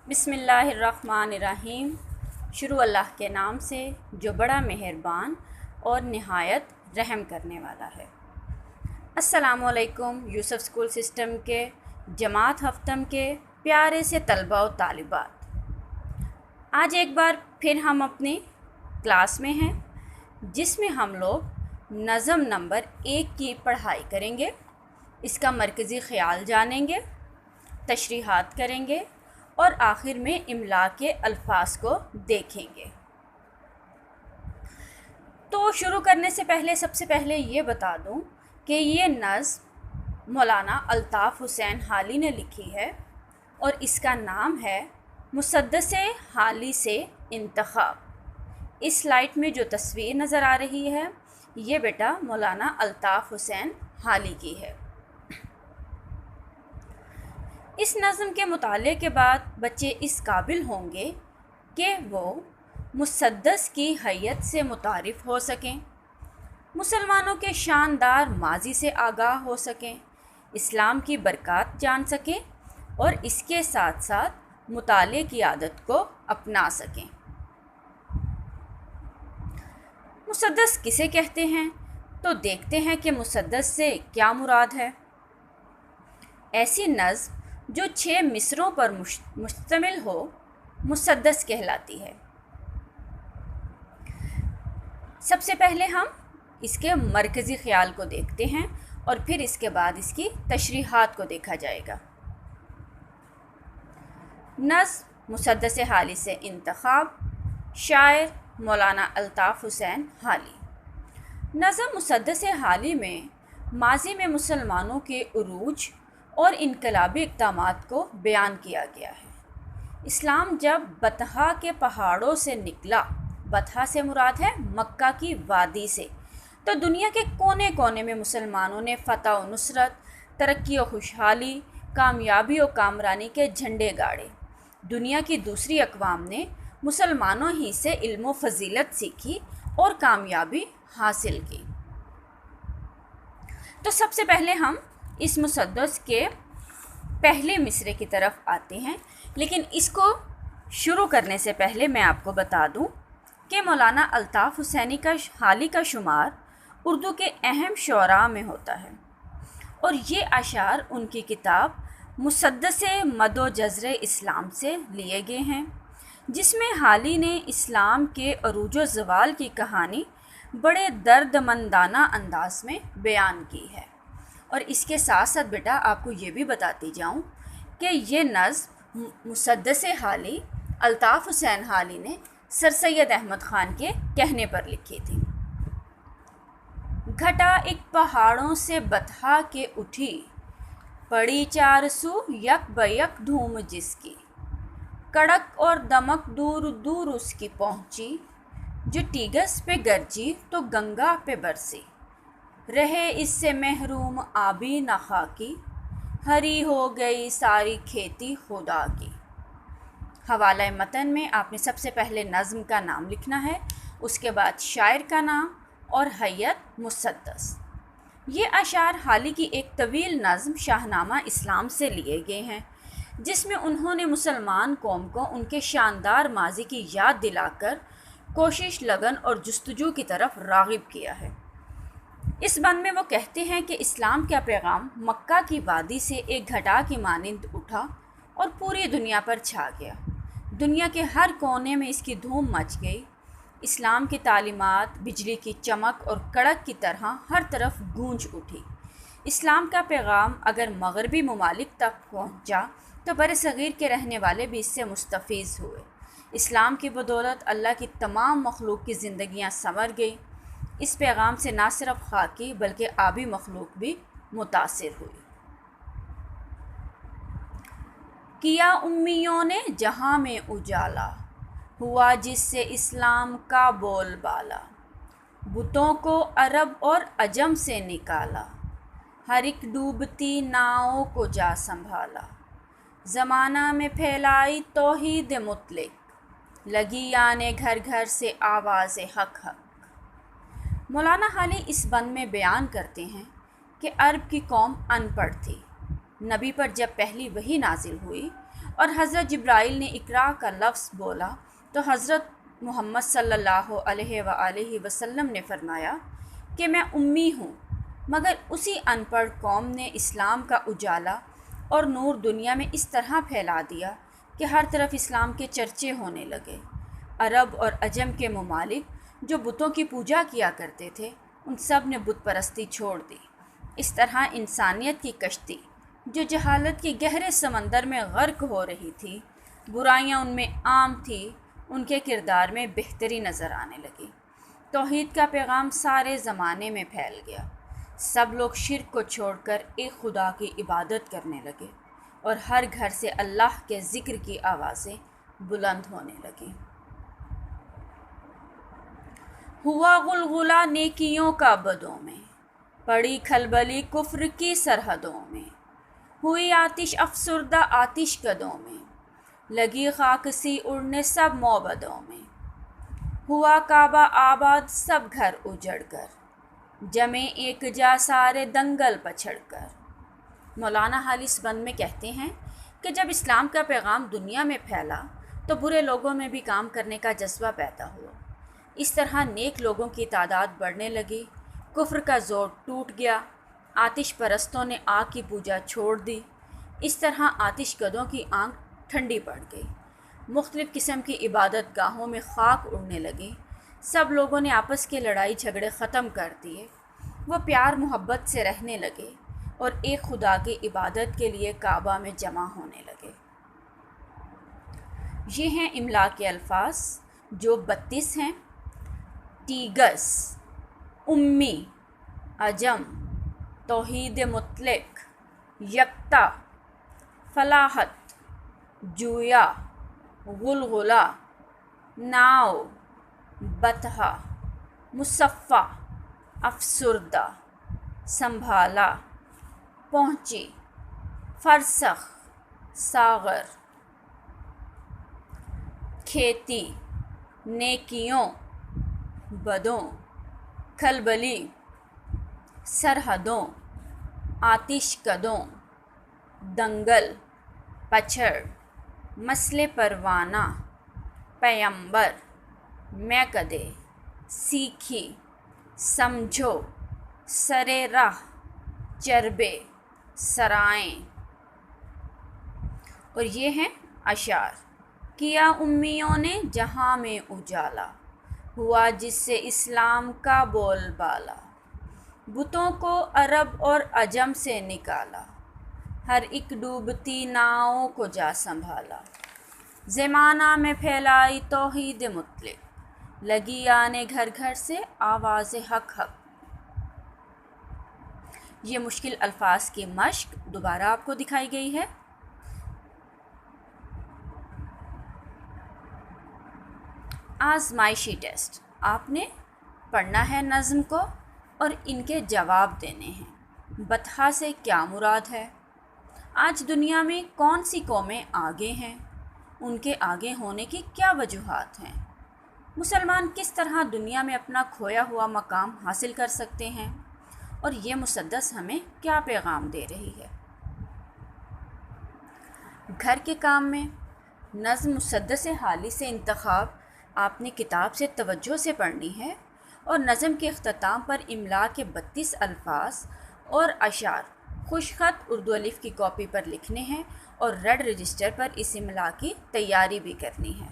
بسم اللہ الرحمن الرحیم۔ شروع اللہ کے نام سے جو بڑا مہربان اور نہایت رحم کرنے والا ہے۔ السلام علیکم یوسف اسکول سسٹم کے جماعت ہفتم کے پیارے سے طلباء و طالبات، آج ایک بار پھر ہم اپنی کلاس میں ہیں جس میں ہم لوگ نظم نمبر 1 کی پڑھائی کریں گے، اس کا مرکزی خیال جانیں گے، تشریحات کریں گے اور آخر میں املا کے الفاظ کو دیکھیں گے۔ تو شروع کرنے سے پہلے سب سے پہلے یہ بتا دوں کہ یہ نظم مولانا الطاف حسین حالی نے لکھی ہے اور اس کا نام ہے مسدس حالی سے انتخاب۔ اس سلائڈ میں جو تصویر نظر آ رہی ہے یہ بیٹا مولانا الطاف حسین حالی کی ہے۔ اس نظم کے مطالعے کے بعد بچے اس قابل ہوں گے کہ وہ مسدس کی حیت سے متعارف ہو سکیں، مسلمانوں کے شاندار ماضی سے آگاہ ہو سکیں، اسلام کی برکات جان سکیں اور اس کے ساتھ ساتھ مطالعے کی عادت کو اپنا سکیں۔ مسدس کسے کہتے ہیں تو دیکھتے ہیں کہ مسدس سے کیا مراد ہے۔ ایسی نظم جو 6 مصروں پر مشتمل ہو مسدس کہلاتی ہے۔ سب سے پہلے ہم اس کے مرکزی خیال کو دیکھتے ہیں اور پھر اس کے بعد اس کی تشریحات کو دیکھا جائے گا۔ نظم مسدس حالی سے انتخاب، شاعر مولانا الطاف حسین حالی۔ نظم مسدس حالی میں ماضی میں مسلمانوں کے عروج اور انقلابی اقدامات کو بیان کیا گیا ہے۔ اسلام جب بطحا کے پہاڑوں سے نکلا، بطحا سے مراد ہے مکہ کی وادی سے، تو دنیا کے کونے کونے میں مسلمانوں نے فتح و نصرت، ترقی و خوشحالی، کامیابی و کامرانی کے جھنڈے گاڑے۔ دنیا کی دوسری اقوام نے مسلمانوں ہی سے علم و فضیلت سیکھی اور کامیابی حاصل کی۔ تو سب سے پہلے ہم اس مسدس کے پہلے مصرے کی طرف آتے ہیں، لیکن اس کو شروع کرنے سے پہلے میں آپ کو بتا دوں کہ مولانا الطاف حسینی حالی کا شمار اردو کے اہم شعراء میں ہوتا ہے اور یہ اشعار ان کی کتاب مسدس مد و جزر اسلام سے لیے گئے ہیں، جس میں حالی نے اسلام کے عروج و زوال کی کہانی بڑے درد مندانہ انداز میں بیان کی ہے۔ اور اس کے ساتھ ساتھ بیٹا آپ کو یہ بھی بتاتی جاؤں کہ یہ نظم مسدس حالی الطاف حسین حالی نے سر سید احمد خان کے کہنے پر لکھی تھی۔ گھٹا ایک پہاڑوں سے بطحا کے اٹھی، پڑی 400 یک بیک دھوم جس کی، کڑک اور دمک دور دور اس کی پہنچی، جو ٹیگس پہ گرجی تو گنگا پہ برسی، رہے اس سے محروم آبی نہ خاکی، ہری ہو گئی ساری کھیتی خدا کی۔ حوالہ متن میں آپ نے سب سے پہلے نظم کا نام لکھنا ہے، اس کے بعد شاعر کا نام اور حیت مسدس۔ یہ اشعار حالی کی ایک طویل نظم شاہنامہ اسلام سے لیے گئے ہیں، جس میں انہوں نے مسلمان قوم کو ان کے شاندار ماضی کی یاد دلا کر کوشش، لگن اور جستجو کی طرف راغب کیا ہے۔ اس بند میں وہ کہتے ہیں کہ اسلام کا پیغام مکہ کی وادی سے ایک گھٹا کی مانند اٹھا اور پوری دنیا پر چھا گیا۔ دنیا کے ہر کونے میں اس کی دھوم مچ گئی۔ اسلام کی تعلیمات بجلی کی چمک اور کڑک کی طرح ہر طرف گونج اٹھی۔ اسلام کا پیغام اگر مغربی ممالک تک پہنچا تو برصغیر کے رہنے والے بھی اس سے مستفیض ہوئے۔ اسلام کی بدولت اللہ کی تمام مخلوق کی زندگیاں سنور گئی۔ اس پیغام سے نہ صرف خاکی بلکہ آبی مخلوق بھی متاثر ہوئی۔ کیا امیوں نے جہاں میں اجالا، ہوا جس سے اسلام کا بول بالا، بتوں کو عرب اور عجم سے نکالا، ہر ایک ڈوبتی ناؤں کو جا سنبھالا، زمانہ میں پھیلائی توحید مطلق، لگی آنے گھر گھر سے آواز حق حق۔ مولانا حالی اس بند میں بیان کرتے ہیں کہ عرب کی قوم ان پڑھ تھی۔ نبی پر جب پہلی وحی نازل ہوئی اور حضرت جبرائیل نے اقرا کا لفظ بولا تو حضرت محمد صلی اللہ علیہ وآلہ وسلم نے فرمایا کہ میں امی ہوں، مگر اسی ان پڑھ قوم نے اسلام کا اجالا اور نور دنیا میں اس طرح پھیلا دیا کہ ہر طرف اسلام کے چرچے ہونے لگے۔ عرب اور عجم کے ممالک جو بتوں کی پوجا کیا کرتے تھے، ان سب نے بت پرستی چھوڑ دی۔ اس طرح انسانیت کی کشتی جو جہالت کے گہرے سمندر میں غرق ہو رہی تھی، برائیاں ان میں عام تھی، ان کے کردار میں بہتری نظر آنے لگی۔ توحید کا پیغام سارے زمانے میں پھیل گیا۔ سب لوگ شرک کو چھوڑ کر ایک خدا کی عبادت کرنے لگے اور ہر گھر سے اللہ کے ذکر کی آوازیں بلند ہونے لگیں۔ ہوا غلغلہ نیکیوں کا بدوں میں، پڑی کھلبلی کفر کی سرحدوں میں، ہوئی آتش افسردہ آتش کدوں میں، لگی خاک سی اڑنے سب موبدوں میں، ہوا کعبہ آباد سب گھر اجڑ کر، جمے ایک جا سارے دنگل پچھڑ کر۔ مولانا حالی اس بند میں کہتے ہیں کہ جب اسلام کا پیغام دنیا میں پھیلا تو برے لوگوں میں بھی کام کرنے کا جذبہ پیدا ہوا۔ اس طرح نیک لوگوں کی تعداد بڑھنے لگی، کفر کا زور ٹوٹ گیا، آتش پرستوں نے آگ کی پوجا چھوڑ دی۔ اس طرح آتش کدوں کی آنکھ ٹھنڈی پڑ گئی، مختلف قسم کی عبادت گاہوں میں خاک اڑنے لگی، سب لوگوں نے آپس کے لڑائی جھگڑے ختم کر دیے، وہ پیار محبت سے رہنے لگے اور ایک خدا کی عبادت کے لیے کعبہ میں جمع ہونے لگے۔ یہ ہیں املا کے الفاظ جو 32 ہیں۔ تیگس، امی، عجم، توحید مطلق، یکتا، فلاحت، جویا، غلغلہ، ناؤ، بطحہ، مصفہ، افسردہ، سنبھالا، پہنچی، فرسخ، ساغر، کھیتی، نیکیوں، بدوں، کھلبلی، سرحدوں، آتش کدوں، دنگل، پچھڑ، مسئلے پروانہ، پیمبر، میں کدے، سیکھی، سمجھو، سرے راہ، چربے، سرائیں۔ اور یہ ہیں اشعار۔ کیا امیوں نے جہاں میں اجالا، ہوا جس سے اسلام کا بول بالا، بتوں کو عرب اور عجم سے نکالا، ہر ایک ڈوبتی ناؤں کو جا سنبھالا، زمانہ میں پھیلائی توحید مطلق، لگی آنے گھر گھر سے آواز حق حق۔ یہ مشکل الفاظ کی مشق دوبارہ آپ کو دکھائی گئی ہے۔ آزمائشی ٹیسٹ، آپ نے پڑھنا ہے نظم کو اور ان کے جواب دینے ہیں۔ بطحہ سے کیا مراد ہے؟ آج دنیا میں کون سی قومیں آگے ہیں؟ ان کے آگے ہونے کی کیا وجوہات ہیں؟ مسلمان کس طرح دنیا میں اپنا کھویا ہوا مقام حاصل کر سکتے ہیں؟ اور یہ مسدس ہمیں کیا پیغام دے رہی ہے؟ گھر کے کام میں نظم مسدس حالی سے انتخاب آپ نے کتاب سے توجہ سے پڑھنی ہے اور نظم کے اختتام پر املا کے 32 الفاظ اور اشعار خوش خط اردو الف کی کاپی پر لکھنے ہیں اور ریڈ رجسٹر پر اس املا کی تیاری بھی کرنی ہے۔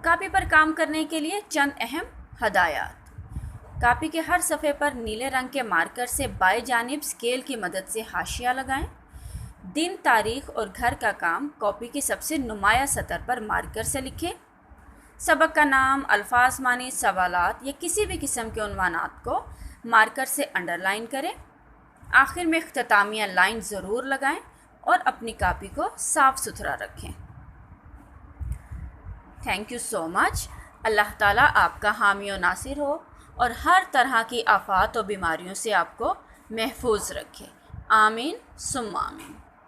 کاپی پر کام کرنے کے لیے چند اہم ہدایات۔ کاپی کے ہر صفحے پر نیلے رنگ کے مارکر سے بائیں جانب اسکیل کی مدد سے حاشیہ لگائیں۔ دن، تاریخ اور گھر کا کام کاپی کی سب سے نمایاں سطر پر مارکر سے لکھیں۔ سبق کا نام، الفاظ، معنی، سوالات یا کسی بھی قسم کے عنوانات کو مارکر سے انڈر لائن کریں۔ آخر میں اختتامیہ لائن ضرور لگائیں اور اپنی کاپی کو صاف ستھرا رکھیں۔ تھینک یو سو مچ۔ اللہ تعالیٰ آپ کا حامی و ناصر ہو اور ہر طرح کی آفات و بیماریوں سے آپ کو محفوظ رکھے۔ آمین ثم آمین۔